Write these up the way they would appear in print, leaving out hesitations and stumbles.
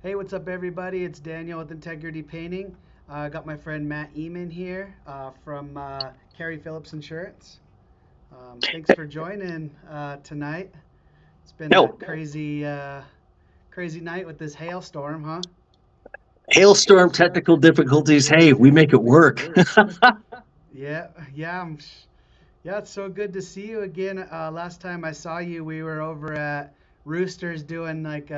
Hey, what's up, everybody? It's Daniel with Integrity Painting. I got my friend Matt Ehmann here from Carey Phillips Insurance. Thanks for joining tonight. It's been a No, crazy night with this hailstorm, huh? hailstorm technical difficulties. Hey, we make it work. Yeah, yeah, yeah. It's so good to see you again. Last time I saw you, we were over at Roosters doing like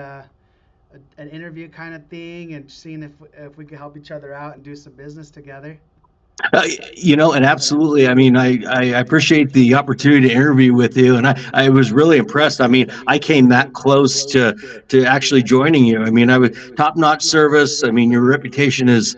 an interview kind of thing and seeing if we could help each other out and do some business together. Uh, and absolutely. I mean, I appreciate the opportunity to interview with you, and I was really impressed. I mean, I came that close to actually joining you. I mean, I was top notch service. I mean, your reputation is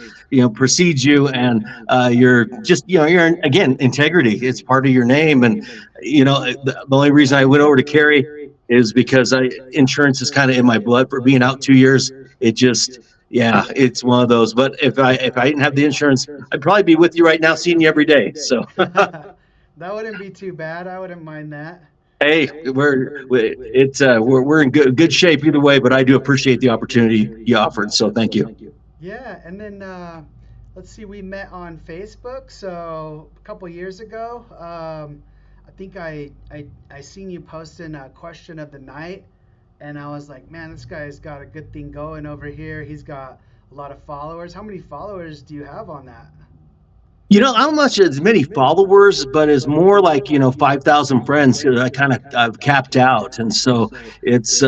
precedes you, and you're just you're again integrity. It's part of your name, and the only reason I went over to Cary is because insurance is kind of in my blood. For being out 2 years, it just yeah, it's one of those. But if I didn't have the insurance, I'd probably be with you right now, seeing you every day. So That wouldn't be too bad. I wouldn't mind that. hey, we're in good shape either way. But I do appreciate the opportunity you offered. So thank you. Yeah, and then let's see, we met on Facebook. So a couple years ago, I think I seen you posting a question of the night, and I was like, man, this guy's got a good thing going over here. He's got a lot of followers. How many followers do you have on that? I don't much as many followers, but it's more like 5,000 friends. 'Cause I kind of I've capped out, and so it's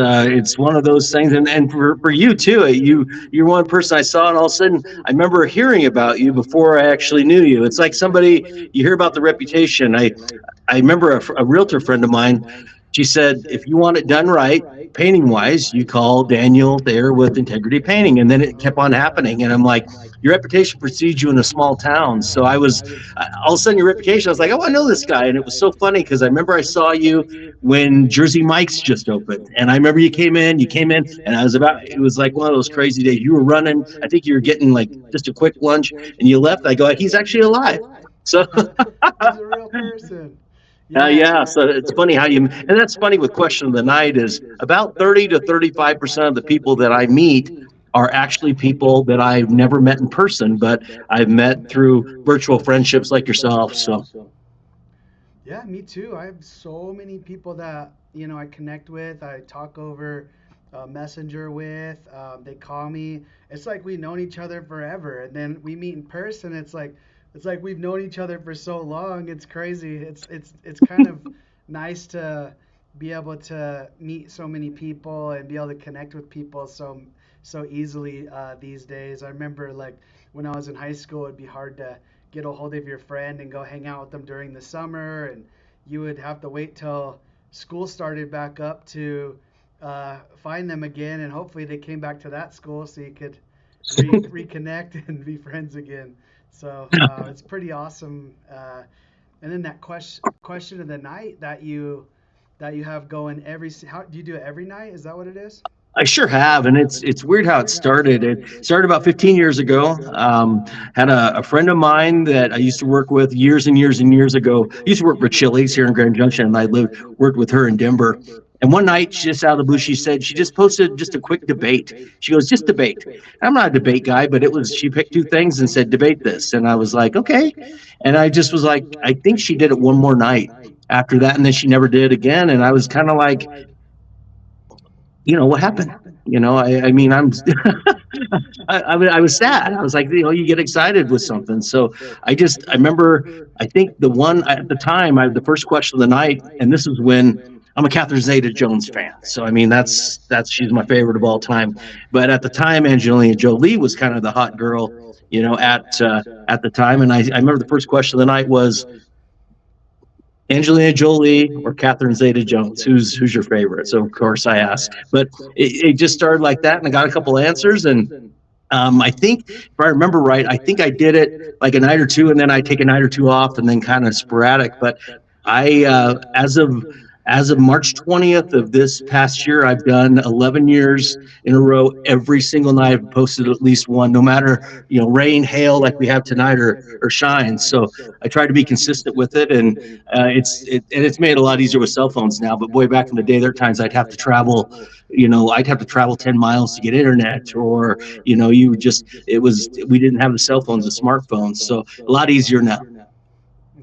one of those things. And for you too, you're one person I saw, and all of a sudden I remember hearing about you before I actually knew you. It's like somebody you hear about the reputation. I remember a realtor friend of mine. She said, if you want it done right, painting wise, you call Daniel there with Integrity Painting. And then it kept on happening. And I'm like, your reputation precedes you in a small town. So all of a sudden, your reputation, I was like, oh, I know this guy. And it was so funny because I remember I saw you when Jersey Mike's just opened. And I remember you came in, and it was like one of those crazy days. You were running, I think you were getting like just a quick lunch, and you left. I go, he's actually alive. So He's a real person. Yeah. yeah, so it's funny and that's funny with question of the night is about 30 to 35% of the people that I meet are actually people that I've never met in person, but I've met through virtual friendships like yourself. So Yeah, me too. I have so many people that I connect with. I talk over Messenger with. They call me. It's like we've known each other forever, and then we meet in person. It's like we've known each other for so long. It's crazy. It's kind of nice to be able to meet so many people and be able to connect with people so easily these days. I remember like when I was in high school, it'd be hard to get a hold of your friend and go hang out with them during the summer, and you would have to wait till school started back up to find them again, and hopefully they came back to that school so you could reconnect and be friends again. So it's pretty awesome. And then that question of the night that you have going how do you do it every night? Is that what it is? I sure have, and it's weird how it started. It started about 15 years ago. Had a friend of mine that I used to work with years and years and years ago. I used to work for Chili's here in Grand Junction, and I worked with her in Denver. And one night, just out of the blue, she said she just posted just a quick debate. She goes, just debate. I'm not a debate guy, but she picked two things and said, debate this. And I was like, okay. And I just was like, I think she did it one more night after that, and then she never did again. And I was kind of like, what happened? I mean, I was sad. I was like, you get excited with something. So I remember, I think the one at the time, the first question of the night, and this is when I'm a Catherine Zeta-Jones fan. So, I mean, she's my favorite of all time. But at the time, Angelina Jolie was kind of the hot girl, at the time. And I remember the first question of the night was, Angelina Jolie or Catherine Zeta-Jones? Who's your favorite? So of course I asked, but it just started like that, and I got a couple answers, and I think if I remember right, I think I did it like a night or two, and then I take a night or two off, and then kind of sporadic. But I, As of March 20th of this past year, I've done 11 years in a row. Every single night I've posted at least one, no matter, rain, hail like we have tonight, or shine. So I try to be consistent with it. And it's made it a lot easier with cell phones now. But boy, back in the day, there are times I'd have to travel, I'd have to travel 10 miles to get internet, or, we didn't have the cell phones, the smartphones. So a lot easier now.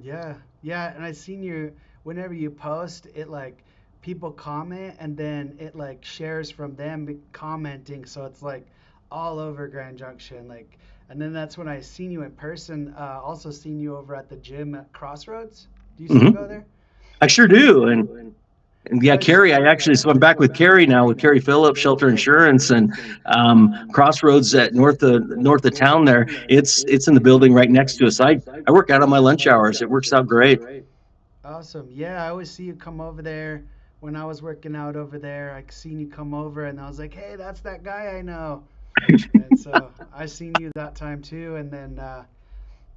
Yeah, yeah, and I seen you whenever you post it, like people comment and then it like shares from them commenting, so it's like all over Grand Junction, like, and then that's when I seen you in person. Also seen you over at the gym at Crossroads. Do you still Hmm. go there? I sure do. And yeah, Yeah, Carrie, so I'm back with Carrie now, with Carrie Phillips, Shelter Insurance, and Crossroads at north of town there. It's in the building right next to us. I work out on my lunch hours. It works out great. awesome. Yeah, I always see you come over there when I was working out over there. I seen you come over and I was like, hey, that's that guy I know. And so I seen you that time too. And then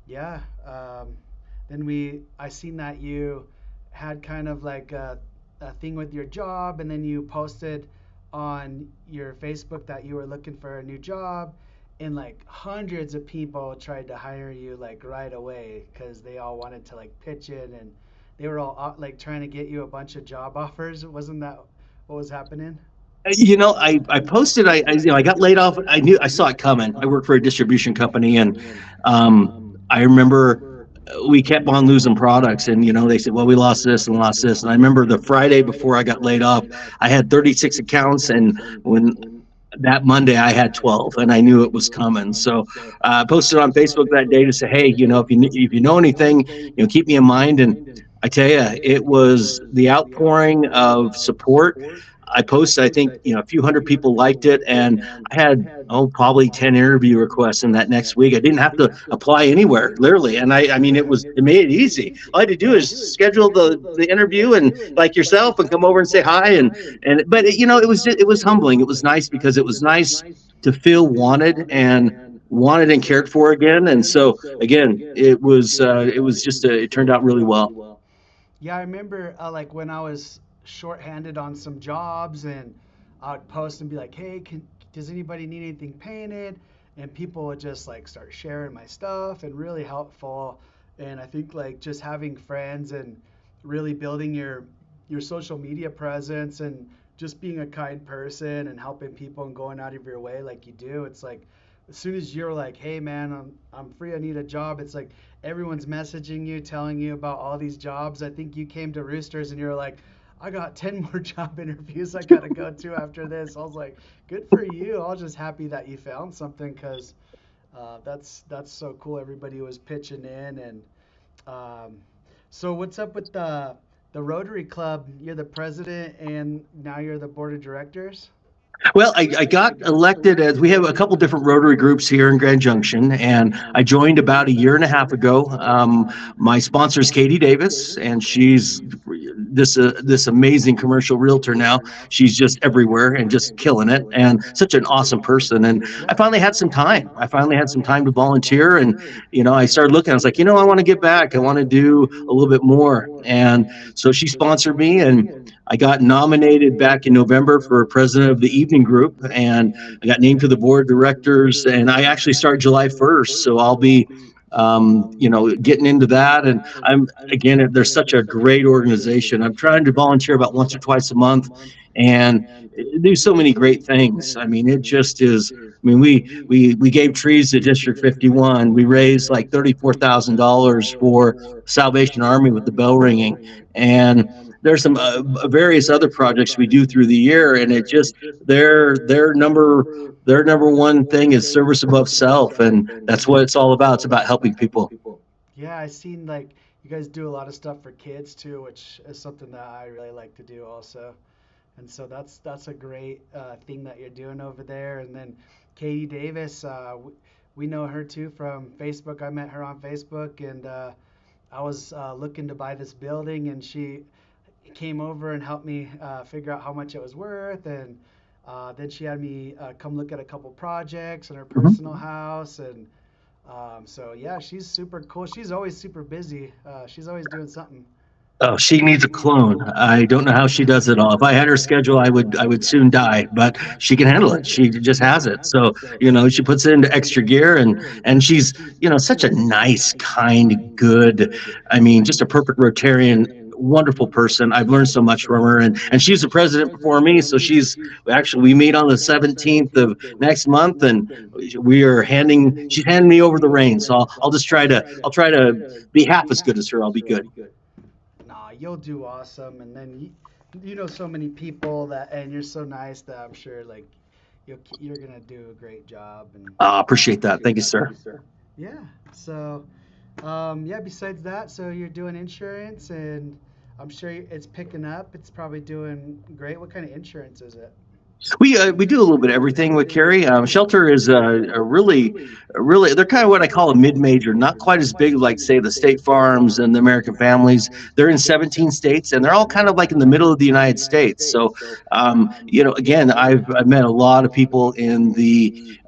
yeah, then I seen that you had kind of like a thing with your job, and then you posted on your Facebook that you were looking for a new job, and like hundreds of people tried to hire you like right away because they all wanted to like pitch in, and they were all like trying to get you a bunch of job offers. Wasn't that what was happening? I posted. I got laid off. I saw it coming. I work for a distribution company, and I remember we kept on losing products, and they said, well, we lost this and lost this. And I remember the Friday before I got laid off, I had 36 accounts, and when that Monday I had 12, and I knew it was coming. So I posted on Facebook that day to say, hey, if you know anything, keep me in mind. And I tell you, it was the outpouring of support. I posted, I think, a few hundred people liked it, and I had, probably 10 interview requests in that next week. I didn't have to apply anywhere, literally. And I mean, it made it easy. All I had to do is schedule the interview, and like yourself, and come over and say hi. But it was humbling. It was nice, because it was nice to feel wanted and cared for again. And so again, it was just it turned out really well. Yeah, I remember like when I was shorthanded on some jobs, and I'd post and be like, "Hey, does anybody need anything painted?" And people would just like start sharing my stuff, and really helpful. And I think like just having friends and really building your social media presence, and just being a kind person and helping people and going out of your way like you do. It's like as soon as you're like, "Hey man, I'm free, I need a job," it's like everyone's messaging you, telling you about all these jobs. I think you came to Roosters and you're like, I got 10 more job interviews I got to go to after this. I was like, good for you. I was just happy that you found something, because that's so cool. Everybody was pitching in. And um, so what's up with the Rotary Club? You're the president and now you're the board of directors? Well, I got elected, as we have a couple different Rotary groups here in Grand Junction, and I joined about a year and a half ago. My sponsor is Katie Davis, and she's this amazing commercial realtor now. She's just everywhere and just killing it, and such an awesome person. And I finally had some time. I finally had some time to volunteer, and I started looking. I was like, I want to give back. I want to do a little bit more, and so she sponsored me, and I got nominated back in November for president of the evening group, and I got named to the board of directors. And I actually start July 1st, so I'll be, getting into that. And there's such a great organization. I'm trying to volunteer about once or twice a month, and do so many great things. I mean, it just is. I mean, we gave trees to District 51. We raised like $34,000 for Salvation Army with the bell ringing, and there's some various other projects we do through the year, and it just their number one thing is service above self, and that's what it's all about. It's about helping people. Yeah, I seen like you guys do a lot of stuff for kids too, which is something that I really like to do also. And so that's a great thing that you're doing over there. And then Katie Davis, we know her too from Facebook. I met her on Facebook, and I was looking to buy this building, and she came over and helped me figure out how much it was worth. And then she had me come look at a couple projects in her personal house. And so yeah, she's super cool. She's always super busy. She's always doing something. Oh, she needs a clone. I don't know how she does it all. If I had her schedule, I would soon die. But she can handle it. She just has it. So she puts it into extra gear, and she's such a nice, kind, good. I mean, just a perfect Rotarian. Wonderful person. I've learned so much from her, and she's the president before me. So we meet on the 17th of next month, and she's handing me over the reins. So I'll try to be half as good as her. I'll be good. Nah, you'll do awesome, and then you know so many people that, and you're so nice that I'm sure like you're gonna do a great job, and Appreciate that. Thank you, sir. yeah. So, yeah. Besides that, so you're doing insurance, and I'm sure it's picking up. It's probably doing great. What kind of insurance is it? We do a little bit of everything with Carrie. Shelter is a really they're kind of what I call a mid major, not quite as big like say the State Farms and the American Families. They're in 17 states and they're all kind of like in the middle of the United States. So again, I've met a lot of people in the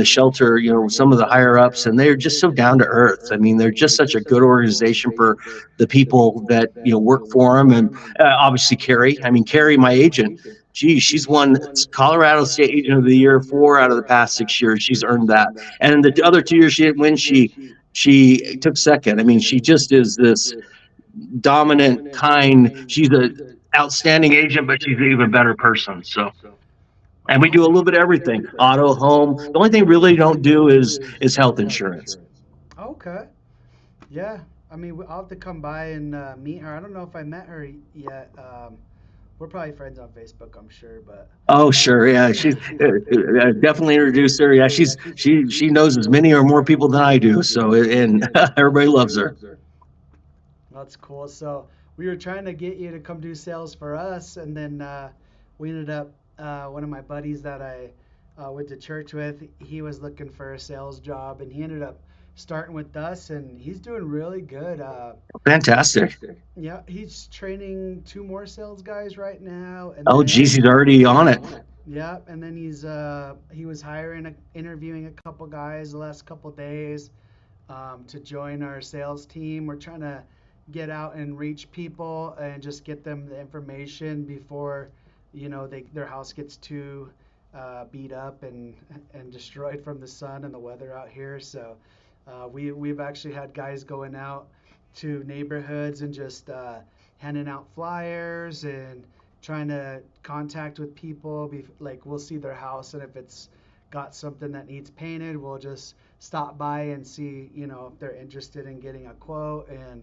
shelter. Some of the higher ups, and they're just so down to earth. I mean, they're just such a good organization for the people that work for them, and obviously Carrie. I mean, Carrie, my agent. Geez, she's won Colorado State Agent of the Year 4 out of the past 6 years. She's earned that, and the other 2 years she didn't win. She took second. I mean, she just is this dominant, kind. She's a outstanding agent, but she's an even better person. So, and we do a little bit of everything: auto, home. The only thing we really don't do is health insurance. Okay. Yeah. I mean, I'll have to come by and meet her. I don't know if I met her yet. We're probably friends on Facebook, I'm sure, but Oh, sure, yeah, she's definitely introduced her. Yeah, she knows as many or more people than I do. So, and everybody loves her. that's cool. So we were trying to get you to come do sales for us, and then we ended up one of my buddies that I went to church with. He was looking for a sales job, and he ended up starting with us, and he's doing really good. Fantastic. Yeah, he's training two more sales guys right now, and Oh, then geez, he's already on it. yeah, and then he was interviewing a couple guys the last couple days to join our sales team. We're trying to get out and reach people and just get them the information before their house gets too beat up and destroyed from the sun and the weather out here. So we've actually had guys going out to neighborhoods and just handing out flyers and trying to contact with people. Like we'll see their house, and if it's got something that needs painted, we'll just stop by and see, if they're interested in getting a quote. And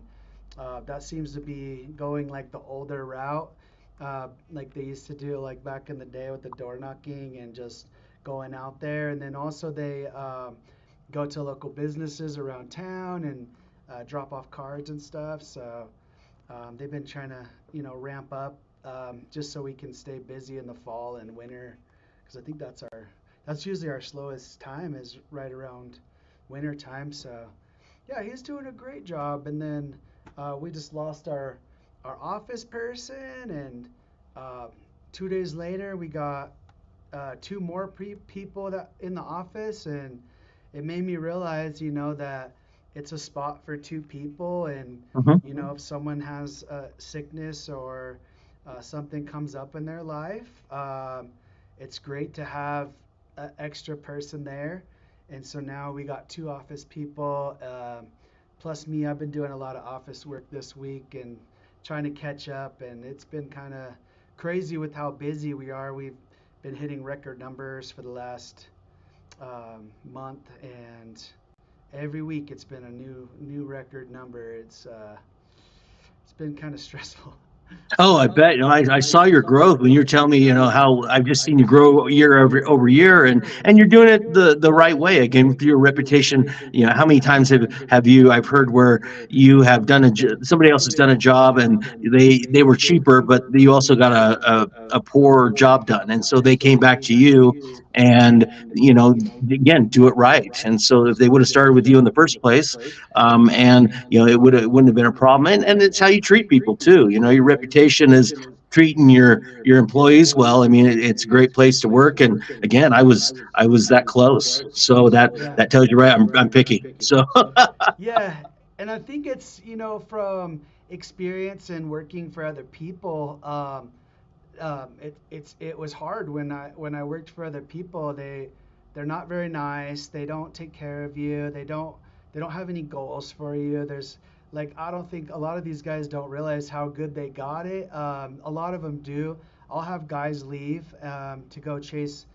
that seems to be going like the older route, like they used to do like back in the day with the door knocking and just going out there. And then also they go to local businesses around town and drop off cards and stuff. So they've been trying to, ramp up just so we can stay busy in the fall and winter, because I think that's usually our slowest time is right around winter time. So yeah, he's doing a great job. And then we just lost our office person, and 2 days later we got two more people that in the office, and it made me realize, that it's a spot for two people, and Mhm. if someone has a sickness or something comes up in their life, it's great to have an extra person there. And so now we got two office people, plus me. I've been doing a lot of office work this week and trying to catch up, and it's been kind of crazy with how busy we are. We've been hitting record numbers for the last month, and every week it's been a new record number. It's been kind of stressful. Oh, I bet. I saw your growth when you're telling me, how I've just seen you grow year over year, and you're doing it the right way. Again, with your reputation, how many times have you? I've heard where you have done somebody else has done a job and they were cheaper, but you also got a poor job done, and so they came back to you, and again, do it right. And so if they would have started with you in the first place, and it wouldn't have been a problem. And it's how you treat people too. Your reputation is treating your employees well. I mean, it's a great place to work. And again, I was that close, so Yeah. that tells you right. I'm picky. So Yeah, and I think it's from experience in working for other people. It was hard when I worked for other people. They're not very nice. They don't take care of you. They don't have any goals for you. There's like I don't think a lot of these guys don't realize how good they got it. A lot of them do. I'll have guys leave to go chase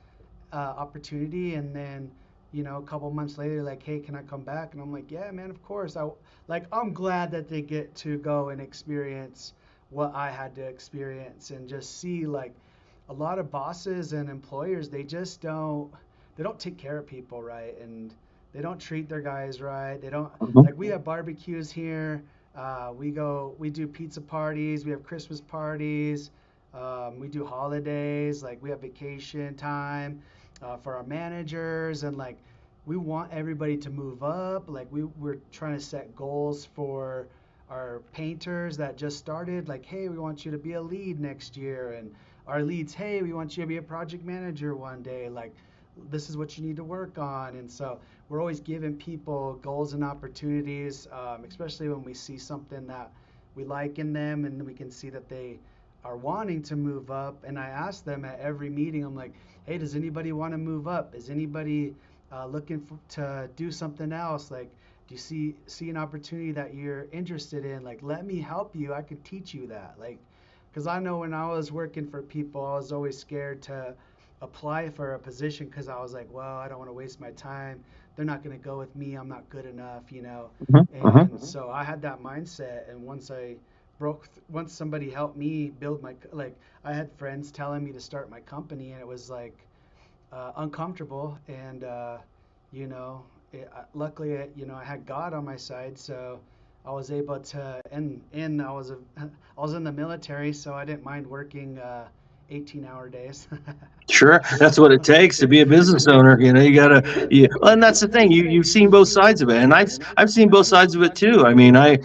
opportunity, and then a couple months later, like, hey, can I come back? And I'm like, yeah, man, of course. I'm glad that they get to go and experience what I had to experience, and just see like a lot of bosses and employers, they don't take care of people right, and they don't treat their guys right. They don't like we have barbecues here. We do pizza parties. We have Christmas parties. We do holidays. Like we have vacation time for our managers, and like we want everybody to move up. Like we're trying to set goals for our painters that just started. Like, hey, we want you to be a lead next year, and our leads, hey, we want you to be a project manager one day. Like, this is what you need to work on. And so we're always giving people goals and opportunities, especially when we see something that we like in them and we can see that they are wanting to move up. And I ask them at every meeting, I'm like, hey, does anybody want to move up? Is anybody looking to do something else? Like, do you see an opportunity that you're interested in? Like, let me help you. I could teach you that. Like, because I know when I was working for people, I was always scared to apply for a position because I was like, well, I don't want to waste my time. They're not going to go with me. I'm not good enough. Mhm, mhm. And so I had that mindset. And once somebody helped me build like, I had friends telling me to start my company, and it was like uncomfortable. And, you know, luckily, I had God on my side. So I was able to, and I was in the military, so I didn't mind working 18-hour days. Sure, that's what it takes to be a business owner. You gotta, well, and that's the thing. You've seen both sides of it, and I've seen both sides of it too. I mean, I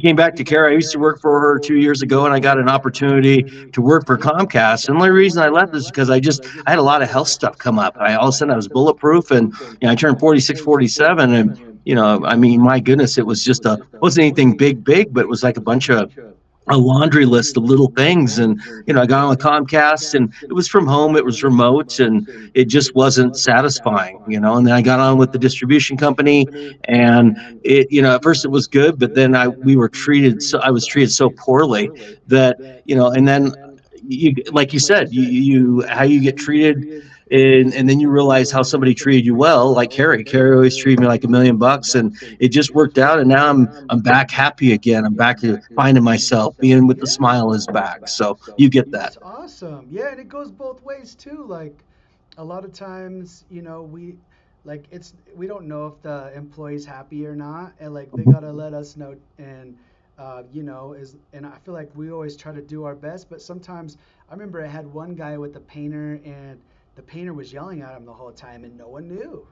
came back to Kara. I used to work for her 2 years ago, and I got an opportunity to work for Comcast. And the only reason I left is because I had a lot of health stuff come up. All of a sudden I was bulletproof, and I turned 46, 47, and I mean, my goodness, it was just wasn't anything big, but it was like a laundry list of little things. And I got on with Comcast, and it was from home, it was remote, and it just wasn't satisfying. And then I got on with the distribution company, and at first it was good, but then I was treated so poorly that, and then like you said, you how you get treated, and then you realize how somebody treated you well. Like Carrie always treated me like $1 million, and it just worked out. And now I'm back happy again. I'm back to finding myself. Being with the smile is back. So you get that. That's awesome. Yeah, and it goes both ways too. Like a lot of times, we don't know if the employee's happy or not, and like they gotta let us know. And and I feel like we always try to do our best, but sometimes I remember I had one guy with the painter, and the painter was yelling at him the whole time, and no one knew.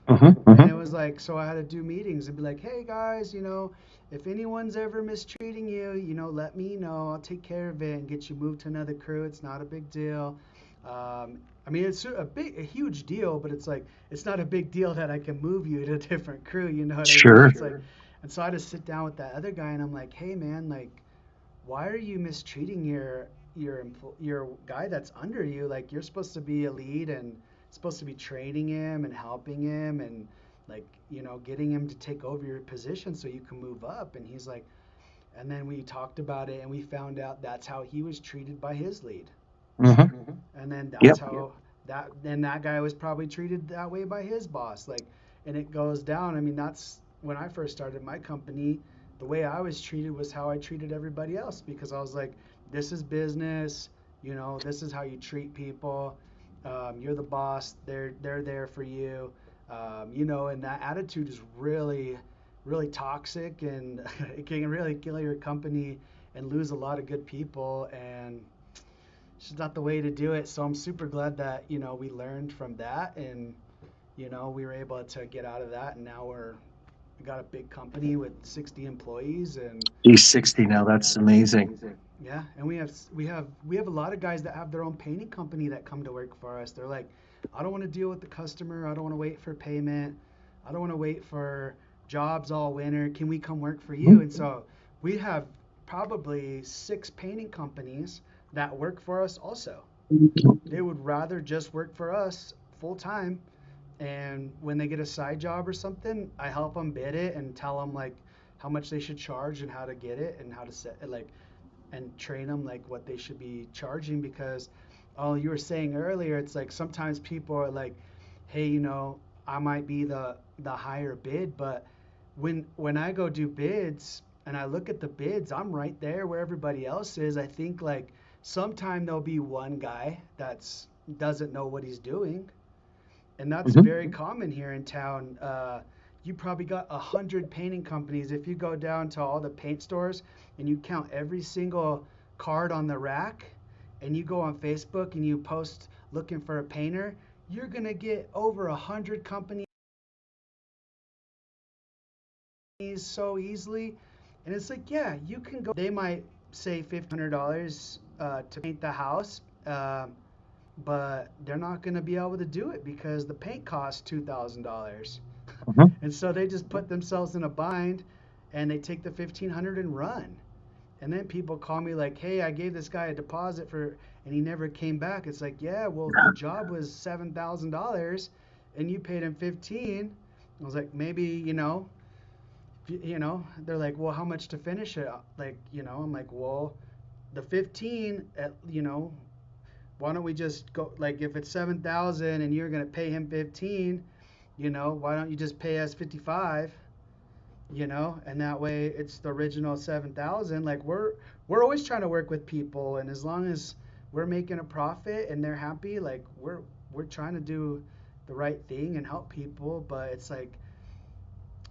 And it was like, so I had to do meetings and be like, hey guys, if anyone's ever mistreating you, let me know. I'll take care of it and get you moved to another crew. It's not a big deal. I mean, it's a huge deal, but it's like, it's not a big deal that I can move you to a different crew. You know what I mean? Sure. It's like, and so I just sit down with that other guy, and I'm like, hey man, like, why are you mistreating your guy that's under you? Like, you're supposed to be a lead and supposed to be training him and helping him, and like, getting him to take over your position so you can move up. And he's like, and then we talked about it, and we found out that's how he was treated by his lead. Hmm. And then that's Yep. how that guy was probably treated that way by his boss. Like, and it goes down. I mean, that's when I first started my company. The way I was treated was how I treated everybody else, because I was like, this is business. This is how you treat people. You're the boss. They're there for you. And that attitude is really, really toxic, and it can really kill your company and lose a lot of good people. And it's just not the way to do it. So I'm super glad that we learned from that, and we were able to get out of that, and now we got a big company with 60 employees. And He's 60 now. That's amazing. yeah, and we have a lot of guys that have their own painting company that come to work for us. They're like, I don't want to deal with the customer. I don't want to wait for payment. I don't want to wait for jobs all winter. Can we come work for you? And so we have probably 6 painting companies that work for us also. They would rather just work for us full time. And when they get a side job or something, I help them bid it and tell them like how much they should charge and how to get it and how to set it, like, and train them like what they should be charging. Because oh, you were saying earlier, it's like sometimes people are like, hey, I might be the higher bid, but when I go do bids and I look at the bids, I'm right there where everybody else is. I think like sometime there'll be one guy that's doesn't know what he's doing, and that's Mhm. very common here in town. You probably got 100 painting companies. If you go down to all the paint stores and you count every single card on the rack, and you go on Facebook and you post looking for a painter, you're gonna get over 100 companies so easily. And it's like, yeah, you can go. They might say $1,500 to paint the house, but they're not going to be able to do it because the paint costs $2,000. Mhm. And so they just put themselves in a bind, and they take the 1,500 and run. And then people call me like, hey, I gave this guy a deposit for, and he never came back. It's like, yeah, well, the job was $7,000 and you paid him 15. I was like, maybe, they're like, well, how much to finish it? Like, I'm like, well, the 15, why don't we just go, like, if it's 7,000 and you're going to pay him 15, why don't you just pay us 55? And that way it's the original 7,000. Like, we're always trying to work with people, and as long as we're making a profit and they're happy, like, we're trying to do the right thing and help people. But it's like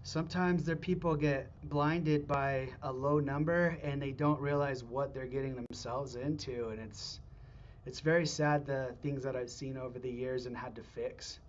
sometimes their people get blinded by a low number and they don't realize what they're getting themselves into, and it's very sad, the things that I've seen over the years and had to fix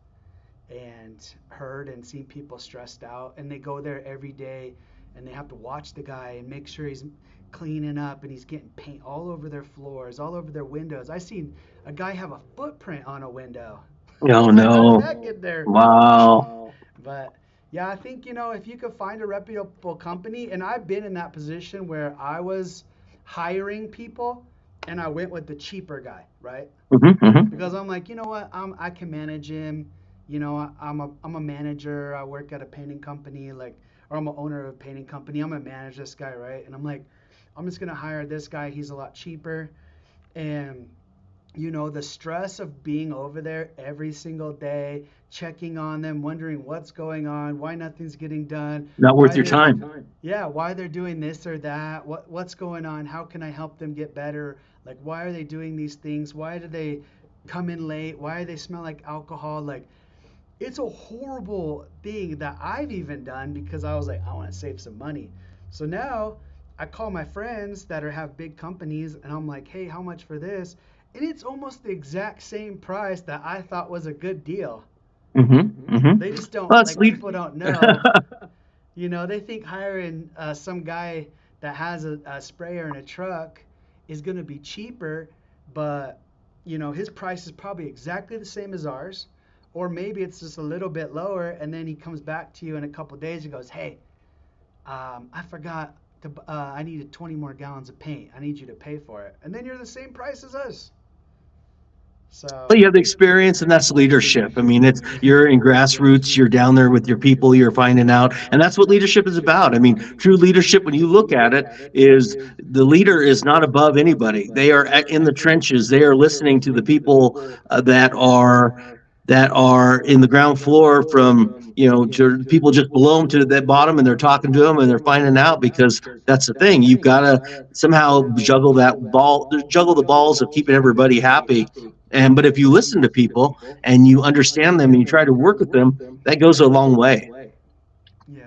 and heard and seen people stressed out, and they go there every day and they have to watch the guy and make sure he's cleaning up and he's getting paint all over their floors, all over their windows. I seen a guy have a footprint on a window. I Oh was like, how did no! that get there? Wow. But yeah, I think, if you could find a reputable company, and I've been in that position where I was hiring people and I went with the cheaper guy, right? Hmm. Hmm. Because I'm like, you know what, I can manage him. I'm a manager. I work at a painting company, like, or I'm a owner of a painting company. I'm gonna manage this guy, right? And I'm like, I'm just gonna hire this guy. He's a lot cheaper, and the stress of being over there every single day, checking on them, wondering what's going on, why nothing's getting done, Not worth why your they're time. yeah, why they're doing this or that, what's going on, how can I help them get better, like, why are they doing these things, why do they come in late, why do they smell like alcohol, like, it's a horrible thing that I've even done because I was like, I want to save some money. So now I call my friends that have big companies and I'm like, hey, how much for this? And it's almost the exact same price that I thought was a good deal. Hmm. Hmm. They just Well, don't, that's like, lead. people don't know. They think hiring some guy that has a sprayer and a truck is going to be cheaper, but his price is probably exactly the same as ours, or maybe it's just a little bit lower. And then he comes back to you in a couple of days and goes, "Hey, I forgot to. I needed 20 more gallons of paint. I need you to pay for it." And then you're the same price as us. Well, So you have the experience, and that's leadership. I mean, it's you're in grassroots, you're down there with your people, you're finding out, and that's what leadership is about. I mean, true leadership, when you look at it, is the leader is not above anybody. They are in the trenches. They are listening to the people that are in the ground floor, from to people just below them to that bottom, and they're talking to them and they're finding out, because that's the thing. You've got to somehow juggle the balls of keeping everybody happy. And but if you listen to people and you understand them and you try to work with them, that goes a long way. yeah.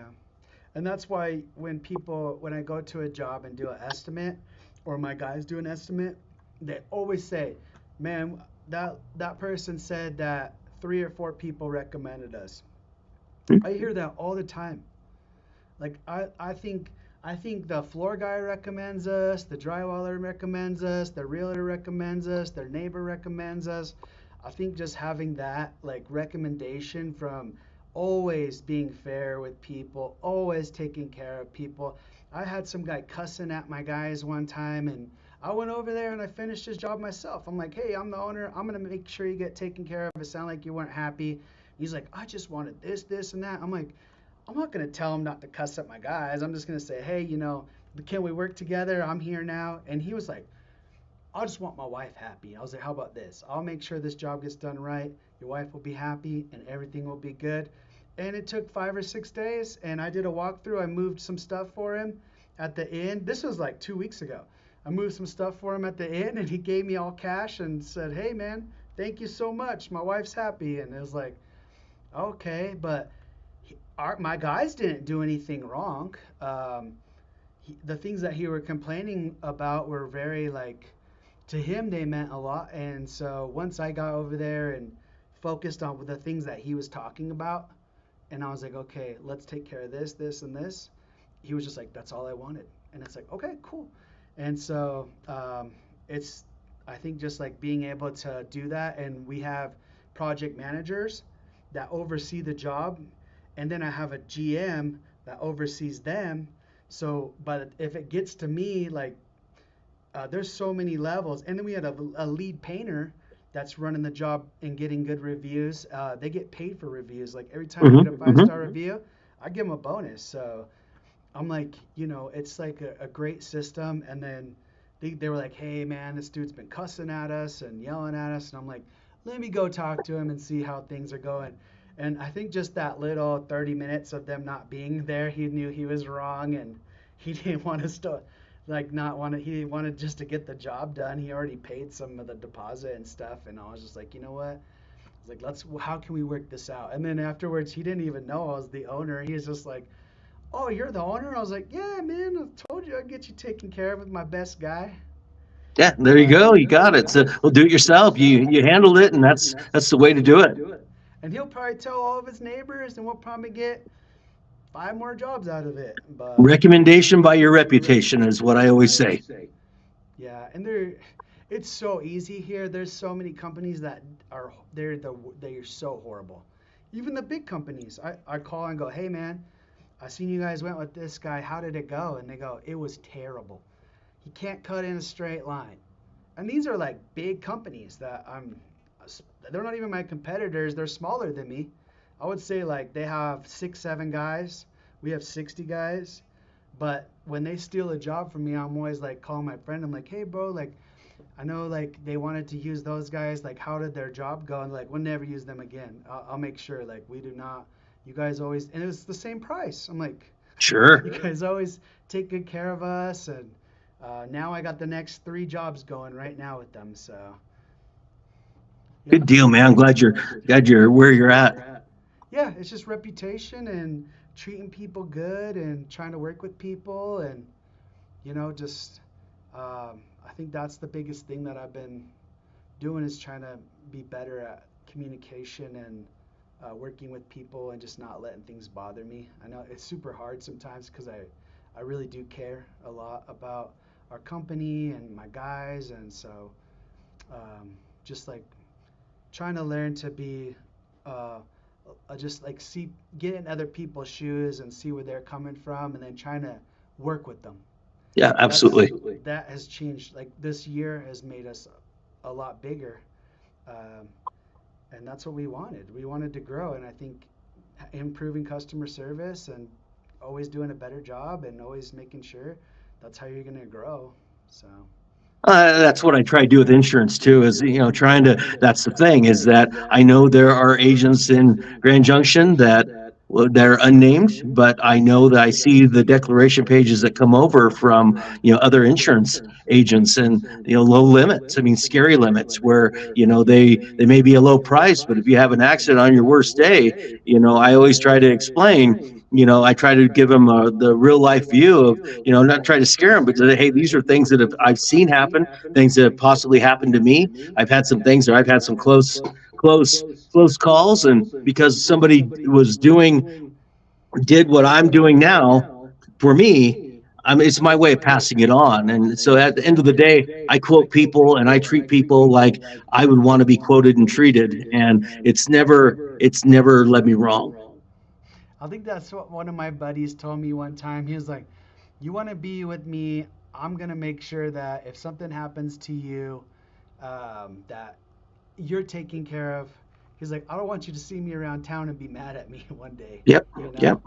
And that's why when I go to a job and do an estimate, or my guys do an estimate, they always say, "Man, that person said that 3 or 4 people recommended us." I hear that all the time. Like, I think the floor guy recommends us, the drywaller recommends us, the realtor recommends us, their neighbor recommends us. I think just having that, like, recommendation from always being fair with people, always taking care of people. I had some guy cussing at my guys one time, and I went over there and I finished his job myself. I'm like, hey, I'm the owner. I'm gonna make sure you get taken care of. It sounded like you weren't happy. He's like, I just wanted this, this, and that. I'm like, I'm not gonna tell him not to cuss at my guys. I'm just gonna say, hey, can we work together? I'm here now. And he was like, I just want my wife happy. I was like, how about this? I'll make sure this job gets done right. Your wife will be happy and everything will be good. And it took 5 or 6 days, and I did a walkthrough. I moved some stuff for him at the end. This was like 2 weeks ago. I moved some stuff for him at the end, and he gave me all cash and said, hey, man, thank you so much. My wife's happy. And it was like, okay, but my guys didn't do anything wrong. The things that he were complaining about were very like, to him they meant a lot. And so once I got over there and focused on the things that he was talking about, and I was like, okay, let's take care of this, this, and this, he was just like, that's all I wanted. And it's like, okay, cool. And so it's, I think, just like being able to do that. And we have project managers that oversee the job, and then I have a GM that oversees them. So but if it gets to me, like, there's so many levels. And then we had a lead painter that's running the job and getting good reviews. They get paid for reviews. Like every time I get a 5-star review, I give them a bonus. So I'm like, it's like a great system. And then they were like, hey, man, this dude's been cussing at us and yelling at us. And I'm like, let me go talk to him and see how things are going. And I think just that little 30 minutes of them not being there, he knew he was wrong, and he didn't want us to, like, not want to, he wanted just to get the job done. He already paid some of the deposit and stuff. And I was just like, you know what? I was like, how can we work this out? And then afterwards, he didn't even know I was the owner. He was just like, oh, you're the owner? I was like, yeah, man, I told you I'd get you taken care of with my best guy. Yeah, there you go. You got it. So, well, do it yourself. You handled it, and that's the way to do it. And he'll probably tell all of his neighbors, and we'll probably get 5 more jobs out of it. But Recommendation by your reputation is what I always say. yeah, and it's so easy here. There's so many companies that they're so horrible. Even the big companies, I call and go, hey, man, I seen you guys went with this guy. How did it go? And they go, it was terrible. He can't cut in a straight line. And these are like big companies that they're not even my competitors. They're smaller than me. I would say like they have 6, 7 guys. We have 60 guys. But when they steal a job from me, I'm always like calling my friend. I'm like, hey, bro, like, I know like they wanted to use those guys. Like, how did their job go? And like, we'll never use them again. I'll make sure, like, we do not. You guys always, and it was the same price. I'm like, Sure. you guys always take good care of us. And now I got the next 3 jobs going right now with them. So yeah, Good deal, man. I'm glad you're where you're at. yeah, it's just reputation and treating people good and trying to work with people, and just I think that's the biggest thing that I've been doing, is trying to be better at communication and working with people and just not letting things bother me. I know it's super hard sometimes because I really do care a lot about our company and my guys, and so just like trying to learn to be just like get in other people's shoes and see where they're coming from, and then trying to work with them. Yeah, absolutely. That has changed. Like this year has made us a lot bigger, um, and that's what we wanted. We wanted to grow, and I think improving customer service and always doing a better job and always making sure, that's how you're going to grow. So That's what I try to do with insurance too. Is trying to. That's the thing, is that I know there are agents in Grand Junction that, well, they're unnamed, but I know that I see the declaration pages that come over from other insurance agents, and low limits. I mean, scary limits where they may be a low price, but if you have an accident on your worst day, I always try to explain. I try to give them the real life view of, not try to scare them, but to say, hey, these are things that I've seen happen, things that have possibly happened to me. I've had some things, or I've had some close, close calls, and because somebody did what I'm doing now for me, it's my way of passing it on. And so at the end of the day, I quote people and I treat people like I would want to be quoted and treated, and it's never led me wrong. I think that's what one of my buddies told me one time. He was like, "You want to be with me? I'm gonna make sure that if something happens to you, that you're taken care of." He's like, "I don't want you to see me around town and be mad at me one day, Yep. you know." Yep.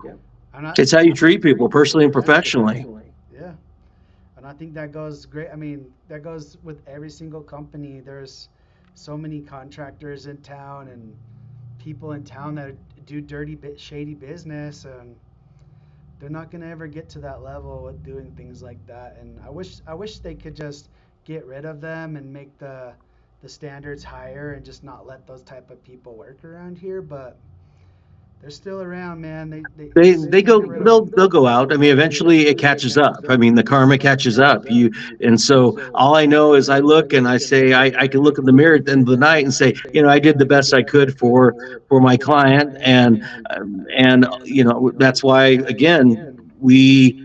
And I, It's how you treat people personally and professionally. yeah, and I think that goes great. I mean, that goes with every single company. There's so many contractors in town and people in town that do dirty, shady business, and they're not gonna ever get to that level with doing things like that. And I wish they could just get rid of them and make the standards higher and just not let those type of people work around here. But they're still around, man. They They can't go get rid of them. they'll go out. I mean, eventually it catches up. I mean, the karma catches up. You and so all I know is I look and I say I can look in the mirror at the end of the night and say, I did the best I could for my client, and that's why again we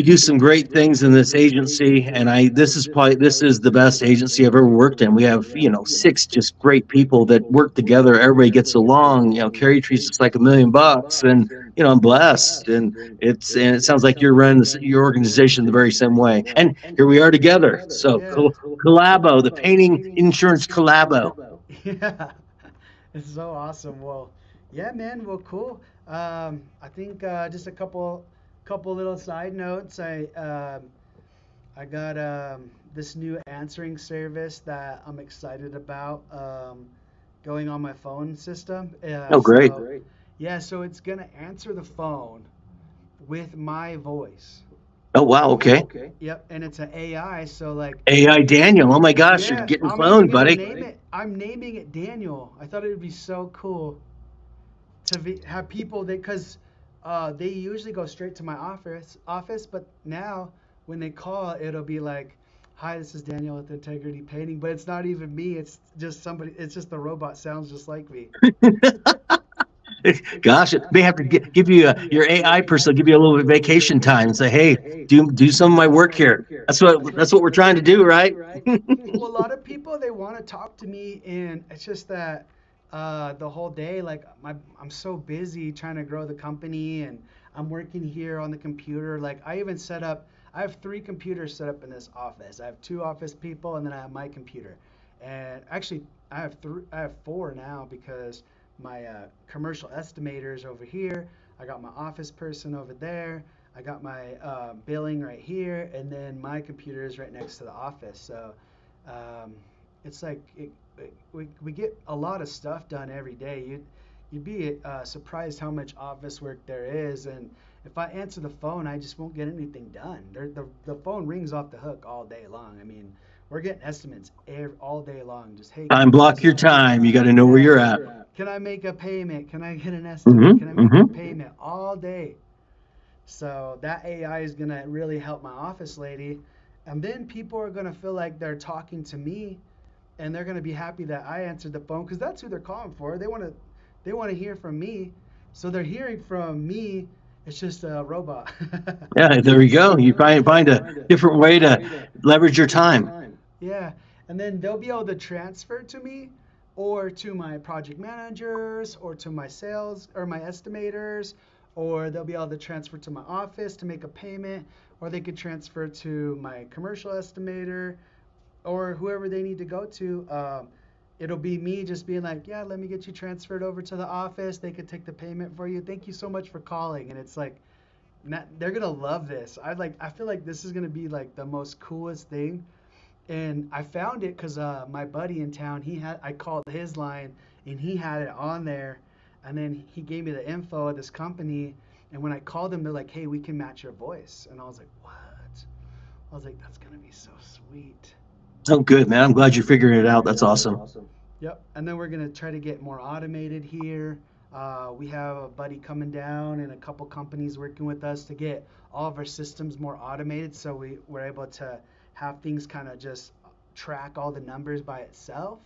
do some great things in this agency, and this is the best agency I've ever worked in. We have six just great people that work together. Everybody gets along. Carrie treats us like $1 million, and I'm blessed. And it sounds like you're running your organization the very same way. And here we are together. So Yeah. collabo, the painting insurance collabo. Yeah. It's so awesome. Well, yeah, man. Well, cool. I think just a couple little side notes. I got this new answering service that I'm excited about going on my phone system. Oh, great. Yeah, so it's gonna answer the phone with my voice. Oh, wow. Okay. Yep, and it's an AI. So like, AI Daniel. Oh my gosh, you're yeah, getting I'm even cloned, gonna buddy. name it. I'm naming it Daniel. I thought it would be so cool to have people that because they usually go straight to my office, but now when they call, it'll be like, "Hi, this is Daniel with Integrity Painting," but it's not even me. It's just somebody. It's just the robot sounds just like me. Gosh, it may have to give you your AI person give you a little bit of vacation time and say, "Hey, do some of my work here." That's what we're trying to do, right? Well, a lot of people they want to talk to me, and it's just that the whole day, like I'm so busy trying to grow the company, and I'm working here on the computer. Like I even set up, I have 3 computers set up in this office. I have 2 office people, and then I have my computer. And actually, I have 4 now because my commercial estimators over here. I got my office person over there. I got my billing right here, and then my computer is right next to the office. So um, it's like we get a lot of stuff done every day. You'd be surprised how much office work there is, and if I answer the phone, I just won't get anything done. The phone rings off the hook all day long. I mean, we're getting estimates all day long. Just hey, can Time you do block this your for me? time. You got to know where Yeah. you're at. Can I make a payment? Can I get an estimate? Hmm. Can I make a Hmm. payment? All day. So that AI is gonna really help my office lady, and then people are gonna feel like they're talking to me, and they're gonna be happy that I answered the phone because that's who they're calling for. They wanna hear from me, so they're hearing from me. It's just a robot. Yeah, there we go. You find a different way to leverage your time. Yeah, and then they'll be able to transfer to me or to my project managers or to my sales or my estimators, or they'll be able to transfer to my office to make a payment, or they could transfer to my commercial estimator or whoever they need to go to. It'll be me just being like, yeah, let me get you transferred over to the office. They could take the payment for you. Thank you so much for calling. And it's like, they're gonna love this. I feel like this is gonna be like the most coolest thing, and I found it because my buddy in town, I called his line, and he had it on there, and then he gave me the info of this company, and when I called them, they're like, "Hey, we can match your voice," and I was like, "What?" I was like, "That's gonna be so sweet." Oh, good, man. I'm glad you're figuring it out. That's awesome. Yep. And then we're gonna try to get more automated here. We have a buddy coming down and a couple companies working with us to get all of our systems more automated, so we're able to have things kind of just track all the numbers by itself.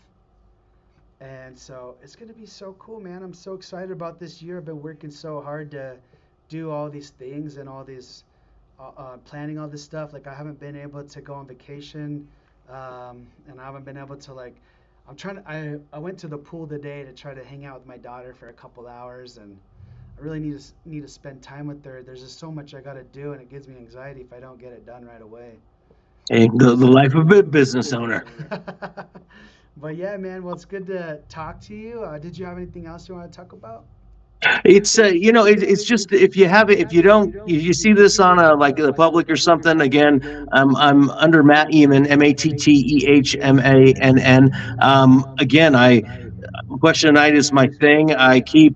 And so it's gonna be so cool, man. I'm so excited about this year. I've been working so hard to do all these things and all these planning all this stuff. Like I haven't been able to go on vacation, and I haven't been able to like. I went to the pool today to try to hang out with my daughter for a couple hours, and I really need to spend time with her. There's just so much I got to do, and it gives me anxiety if I don't get it done right away. Hey, the life of a business owner. But yeah, man, well, it's good to talk to you. Did you have anything else you want to talk about? It's it's just if you have it, if you don't, if you see this on a like the public or something. Again, I'm under Matt Ehmann, Mattehmann. Again, I question tonight is my thing. I keep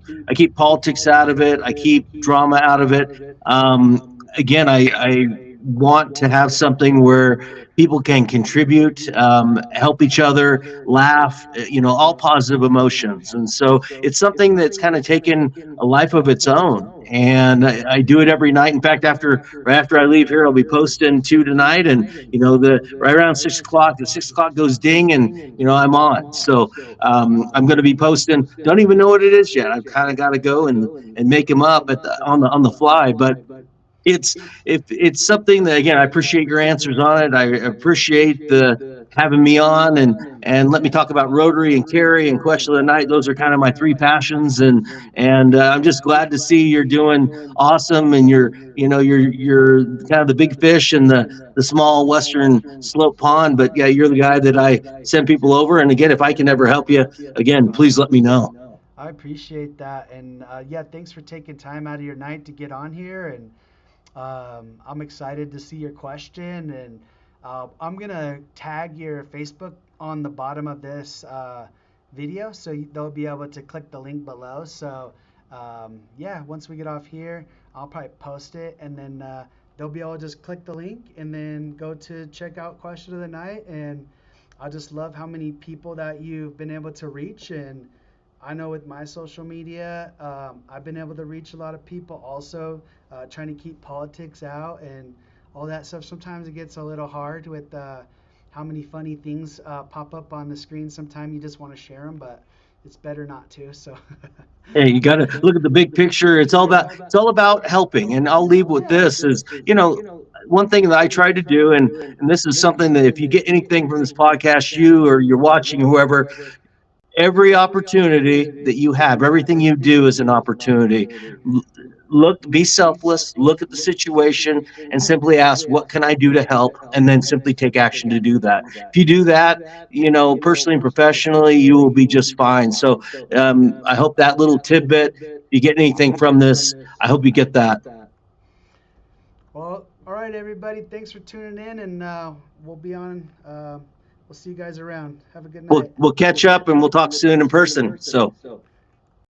politics out of it. I keep drama out of it. Um, Again, I want to have something where people can contribute, help each other, laugh, all positive emotions. And so it's something that's kind of taken a life of its own. And I do it every night. In fact, right after I leave here, I'll be posting two tonight, and the right around 6 o'clock, the 6 o'clock goes ding, and I'm on. So I'm going to be posting. Don't even know what it is yet. I've kind of got to go and make them up on the fly, but it's if it's something that, again, I appreciate your answers on it. I appreciate the having me on and let me talk about Rotary and Carry and Question of the Night. Those are kind of my three passions, and I'm just glad to see you're doing awesome, and you're kind of the big fish in the small western slope pond. But yeah, you're the guy that I send people over, and again, if I can ever help you again, please let me know. I appreciate that, and yeah, thanks for taking time out of your night to get on here. And I'm excited to see your question, and I'm gonna tag your Facebook on the bottom of this video, so they'll be able to click the link below. So yeah, once we get off here, I'll probably post it, and then they'll be able to just click the link and then go to check out Question of the Night. And I just love how many people that you've been able to reach. And I know with my social media, I've been able to reach a lot of people also, trying to keep politics out and all that stuff. Sometimes it gets a little hard with how many funny things pop up on the screen. Sometimes you just want to share them, but it's better not to. So, Hey, you got to look at the big picture. It's all about helping. And I'll leave with this is, one thing that I try to do, and this is something that if you get anything from this podcast, you or you're watching, whoever, every opportunity that you have, everything you do is an opportunity. Look, be selfless, look at the situation, and simply ask, what can I do to help? And then simply take action to do that. If you do that, personally and professionally, you will be just fine. So I hope that little tidbit, you get anything from this, I hope you get that. well, all right, everybody. Thanks for tuning in, and we'll be on. We'll see you guys around. Have a good We'll, night. we'll catch up and we'll talk soon in person. So